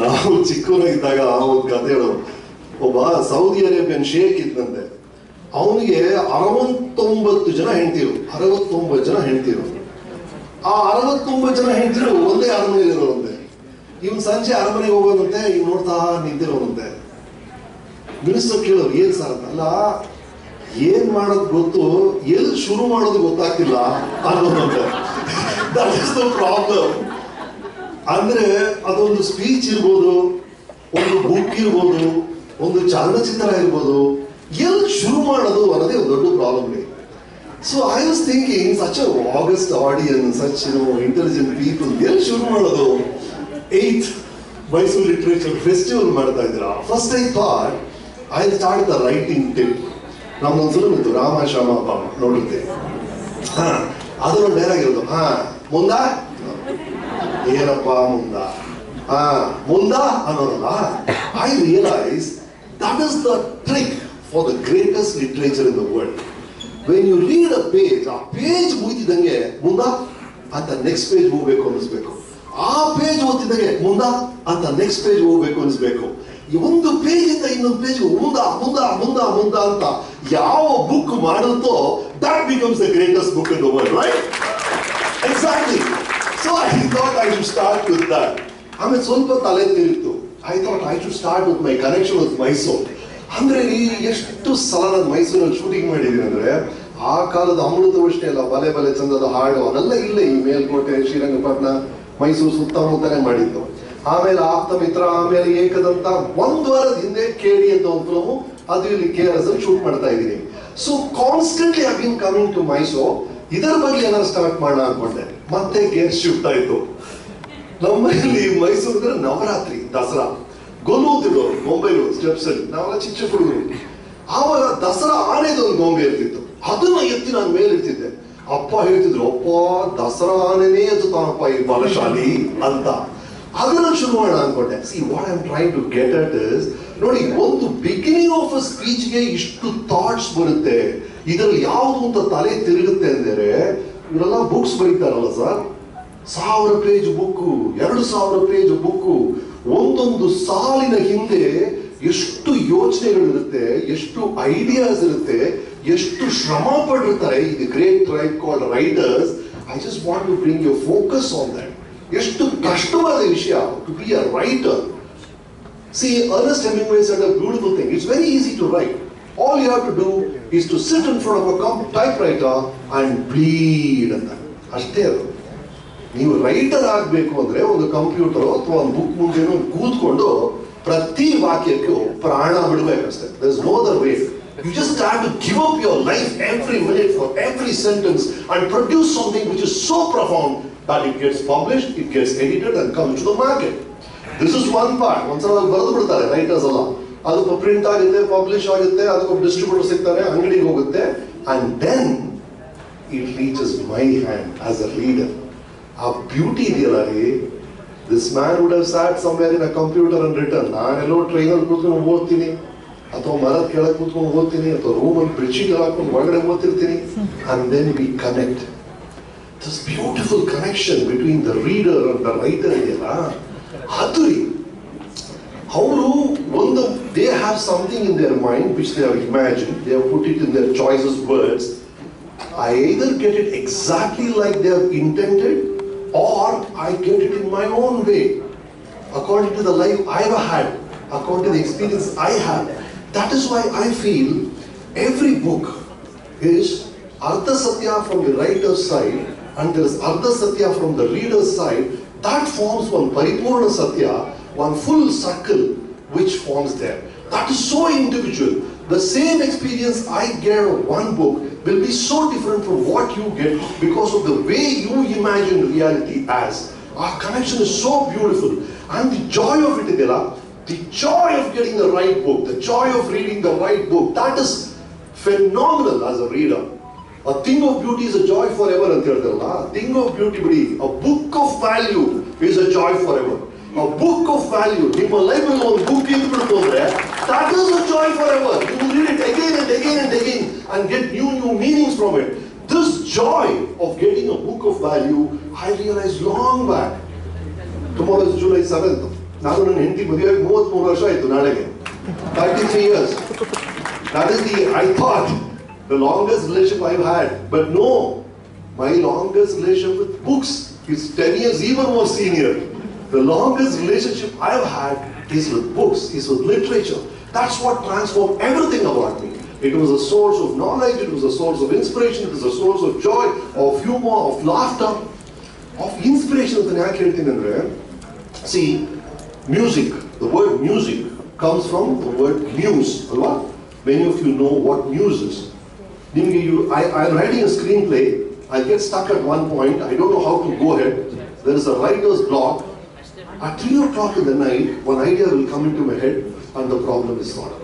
ನಾವು ಚಿಕ್ಕವರಾಗಿದ್ದಾಗ ಒಂದು ಕಥೆ ಹೇಳೋದು. ಒಬ್ಬ ಸೌದಿ ಅರೇಬಿಯನ್ ಶೇಖ್ ಇದ್ದಂತೆ. ಅವನಿಗೆ 69 ಜನ ಹೆಂಡ್ತಿರು, 69 ಜನ ಹೆಂಡ್ತಿರು. ಆ 69 ಜನ ಹೆಂಡ್ತಿರು ಒಂದೇ ಅರಮನೆಯಲ್ಲಿ ಇರೋರಂತೆ. ಇವನ್ ಸಂಜೆ ಅರಮನೆಗೆ ಹೋಗೋದಂತೆ, ಇವ್ ನೋಡ್ತಾ ನಿಂತಿರೋದಂತೆ. ಮಿನಿಸ್ಟರ್ ಕೇಳೋರು, ಏನ್ ಸರ್ ಅಂತ. ಅಲ್ಲ, ಏನ್ ಮಾಡೋದು ಗೊತ್ತು, ಎಲ್ಲಿ ಶುರು ಮಾಡೋದು ಗೊತ್ತಾಗ್ತಿಲ್ಲ ಅನ್ನೋದಂತೆ. That is the problem. ಅಂದ್ರೆ ಅದೊಂದು ಸ್ಪೀಚ್ ಇರ್ಬೋದು, ಒಂದು ಬುಕ್ ಇರ್ಬೋದು, ಒಂದು ಚಲನಚಿತ್ರ ಇರ್ಬೋದು, ಎಲ್ಲಿ ಶುರು ಮಾಡೋದು ಅನ್ನೋದೇ ಒಂದು ದೊಡ್ಡ ಪ್ರಾಬ್ಲಮ್ ಇದೆ. So I was thinking, such a August audience, such intelligent people, ಎಲ್ಲಿ ಶುರು ಮಾಡೋದು? 8th ಮೈಸೂರು ಲಿಟ್ರೇಚರ್ ಫೆಸ್ಟಿವಲ್ ಮಾಡ್ತಾ ಇದ್ದೀರಾ. First I thought I start the writing tip. ನಮ್ದೊಂದು ಫಿಲ್ಮ್ ಇತ್ತು, ರಾಮ ಶ್ಯಾಮ ಬಾಮ, ನೋಡಿರ್ತೀವಿ. ಅದರೊಂದು ಡೈಲಾಗ್ ಇರೋದು, ಮುಂದ ಏನಪ್ಪ ಮುಂದ, ಮುಂದ ಅನ್ನೋದಲ್ಲ. I realise that is the trick for the greatest literature in the world. When you read a page ಮುಗಿತಿದ್ದಂಗೆ ಮುಂದ ಅಂತ ನೆಕ್ಸ್ಟ್ ಪೇಜ್ ಹೋಗ್ಬೇಕು ಅನ್ನಿಸ್ಬೇಕು. ಆ ಪೇಜ್ ಓದ್ತಿದ್ದಂಗೆ ಮುಂದ ಅಂತ ನೆಕ್ಸ್ಟ್ ಪೇಜ್ ಹೋಗ್ಬೇಕು ಅನಿಸ್ಬೇಕು. ಒಂದು ಪೇಜ್ ಇಂದ ಇನ್ನೊಂದು ಪೇಜ್ ಮುಂದ ಮುಂದ ಮುಂದ ಮುಂದ ಅಂತ ಯಾವ book ಮಾಡುತ್ತೋ that becomes the greatest book in the world, right? Exactly. So I thought I should start with that. ಆಮೇಲೆ ಸ್ವಲ್ಪ ತಲೆ ತಿರುಗಿತು. I thought I should start with my connection with Mysore. ಅಂದ್ರೆ ಎಷ್ಟು ಸಲ ನಾನು ಮೈಸೂರಲ್ಲಿ ಶೂಟಿಂಗ್ ಮಾಡಿದ್ದೀನಿ ಅಂದ್ರೆ, ಆ ಕಾಲದ ಅಮೃತವಷ್ಟೇ ಅಲ್ಲ, ಬಲೆ ಬಲೆ ಚಂದದ ಹಾಡು ಅದೆಲ್ಲ ಇಲ್ಲ. ಈ ಮೇಲ್ಕೋಟೆ, ಶ್ರೀರಂಗಪಟ್ಟಣ, ಮೈಸೂರು ಸುತ್ತಮುತ್ತಲೇ ಮಾಡಿದ್ದು. ಆಮೇಲೆ ಆಪ್ತ ಮಿತ್ರ, ಆಮೇಲೆ ಏಕದಂತ. 1 ವಾರದ ಹಿಂದೆ ಕೇಳಿ ಅಂತ ಒಂದು ಫಿಲ್ಮು, ಅದು ಇಲ್ಲಿ KRS ಅಲ್ಲಿ ಶೂಟ್ ಮಾಡ್ತಾ ಇದ್ದೀನಿ. So constantly I been coming to Mysuru. ಇದರ ಬಗ್ಗೆ ಏನಾದ್ರು ಸ್ಟಾರ್ಟ್ ಮಾಡೋಣ ಅನ್ಕೊಂಡೆ. ಮತ್ತೆ ಗೇರ್ ಶಿಫ್ಟ್ ಆಯ್ತು. ನಮ್ಮಲ್ಲಿ ಮೈಸೂರು ಅಂದ್ರೆ ನವರಾತ್ರಿ, ದಸರಾ, ಗೊಲ್ಲೂತಿರೋರು ಗೊಂಬೆಗಳು ಸ್ಟೆಪ್ಸ್ ಅಲ್ಲಿ. ನಾವೆಲ್ಲ ಚಿಕ್ಕ ಹುಡುಗರು. ಆವಾಗ ದಸರಾ ಆನೆದು ಒಂದು ಗೊಂಬೆ ಇರ್ತಿತ್ತು, ಅದನ್ನ ಎತ್ತಿ ನಾನು ಮೇಲೆ ಇರ್ತಿದ್ದೆ. ಅಪ್ಪ ಹೇಳ್ತಿದ್ರು, ಅಪ್ಪ ದಸರಾ ಆನೆನೇ ಎತ್ತುತ್ತಾನಪ್ಪ ಈ ಬಲಶಾಲಿ ಅಂತ. ಅದನ್ನ ಶುರು ಮಾಡೋಣ ಅನ್ಕೊಂಡೆ. See what I am trying to get at is, ನೋಡಿ, ಒಂದು ಬಿಗಿನಿಂಗ್ ಆಫ್ ಅ ಸ್ಪೀಚ್ಗೆ ಇಷ್ಟು ಥಾಟ್ಸ್ ಬರುತ್ತೆ. ಇದರಲ್ಲಿ ಯಾವುದು ಅಂತ ತಲೆ ತಿರುಗುತ್ತೆ ಅಂದರೆ, ಇವರೆಲ್ಲ ಬುಕ್ಸ್ ಬರೀತಾರಲ್ಲ sir, 1000 page book, 2000 page book. ಒಂದೊಂದು ಸಾಲಿನ ಹಿಂದೆ ಎಷ್ಟು ಯೋಚನೆಗಳಿರುತ್ತೆ, ಎಷ್ಟು ಐಡಿಯಾಸ್ ಇರುತ್ತೆ, ಎಷ್ಟು ಶ್ರಮ ಪಟ್ಟಿರ್ತಾರೆ ಈ great tribe called writers. I just want to bring you focus on that. ಎಷ್ಟು ಕಷ್ಟವಾದ ವಿಷಯ to be a writer. See, Ernest Hemingway said a beautiful thing. It's very easy to write. All you have to do is to sit in front of a typewriter and bleed ಅಂತ. ಅಷ್ಟೇ ಅದು. ನೀವು writer ಆಗಬೇಕು ಅಂದ್ರೆ ಒಂದು computer ಅಥವಾ ಒಂದು book ಮುಂದೆ ಕೂತ್ಕೊಂಡು ಪ್ರತಿ ವಾಕ್ಯಕ್ಕೂ ಪ್ರಾಣ ಬಿಡಬೇಕಷ್ಟೇ. There is no other way. You just have to give up your life every minute for every sentence and produce something which is so profound that it gets published, it gets edited and comes to the market. This is one part. ಒಂದ್ಸಲ ಬರೆದು ಬಿಡ್ತಾರೆ writers ಎಲ್ಲ, ಅದು print ಆಗುತ್ತೆ, publish ಆಗುತ್ತೆ, ಅದಕ್ಕೊಂದು distributor ಸಿಗ್ತಾರೆ, ಅಂಗಡಿಗೆ ಹೋಗುತ್ತೆ, and then it reaches my hand as a reader. ಆ ಬ್ಯೂಟಿ ಇದೆಯಲ್ಲ ರೀ. This man would have sat somewhere in a computer and return. ನಾನೆಲ್ಲೋ ಟ್ರೈನಲ್ಲಿ ಕೂತ್ಕೊಂಡು ಓದ್ತೀನಿ, ಅಥವಾ ಮರದ ಕೆಳಗೆ ಕೂತ್ಕೊಂಡು ಓದ್ತೀನಿ, ಅಥವಾ ರೂಮಲ್ಲಿ ಬೆಡ್ಶೀಟ್ ಹಾಕೊಂಡು ಒಳಗಡೆ ಓದ್ತಿರ್ತೀನಿ. And then we connect. This beautiful connection between the reader and the writer ಇದೆಯಲ್ಲ, ಅದು ರೀ. ಅವರು ಒಂದು they have something in their mind which they have imagine, they have put it in their choices words. I either get it exactly like they have intended, or I get it in my own way, according to the life I have had, according to the experience I have. That is why I feel every book is Ardha Satya from the writer's side, and there is Ardha Satya from the reader's side. That forms one Paripurna Satya, one full circle which forms there. That is so individual. The same experience I get of one book will be so different from what you get because of the way you imagine reality as. Our connection is so beautiful, and the joy of it, the joy of getting the right book, the joy of reading the right book, that is phenomenal as a reader. A thing of beauty is a joy forever ಅಂತ ಹೇಳ್ತಾರಲ್ಲ. A thing of beauty ಬಿಡಿ, a book of value is a joy forever. A book of value, ನಿಮ್ಮ ಲೈಫಲ್ಲಿ ಒಂದು book ಇದ್ಬಿಡ್ತು ಅಂದ್ರೆ that is a joy forever. You will read it again and again and again and get new meanings from it. This joy of getting a book of value, I realized long back. Tomorrow is July 7th. ನಾನು ನನ್ನ ಹೆಂಡತಿ ಮದುವೆಯಾಗಿ 33 ವರ್ಷ ಆಯ್ತು ನಾಳೆಗೆ. 33 years. That is I thought, the longest relationship I've had. But no, my longest relationship with books is 10 years even more senior. The longest relationship I've had is with books, is with literature. That's what transformed everything about me. It was a source of knowledge, it was a source of inspiration, it was a source of joy, of humor, of laughter, of inspiration. See, music, the word music comes from the word muse. Many of you know what muse is. I'm writing a screenplay, I get stuck at one point, I don't know how to go ahead. There is a writer's block. At 3 o'clock in the night, one idea will come into my head and the problem is solved.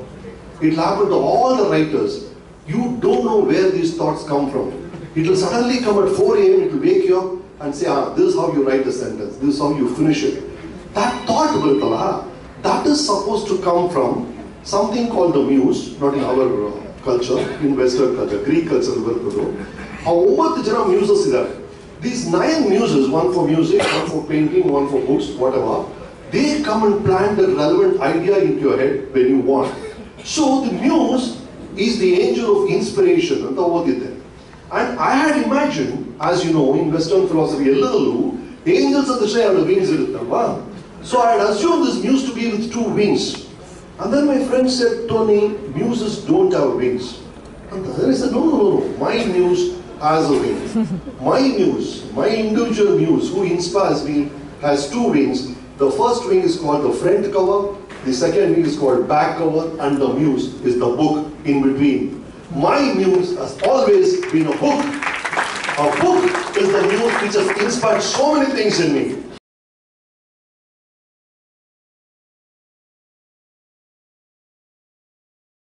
It will happen to all the writers. You don't know where these thoughts come from. It will suddenly come at 4 a.m., it will wake you up and say, this is how you write the sentence, this is how you finish it. That thought, that is supposed to come from something called the muse, not in our culture, in Western culture, Greek culture. Muses. These 9 muses, one for music, one for painting, one for books, whatever, they come and plant a relevant idea into your head when you want. So the muse is the angel of inspiration. And I had imagined, as you know, in Western philosophy, angels of the sky have wings. So I had assumed this muse to be with 2 wings. And then my friend said, Tony, muses don't have wings. And then I said, no, my muse has a wing. My muse, my individual muse who inspires me has 2 wings. The first wing is called the front cover, the second wing is called back cover, and the muse is the book in between. My muse has always been a book. A book is the muse which has inspired so many things in me.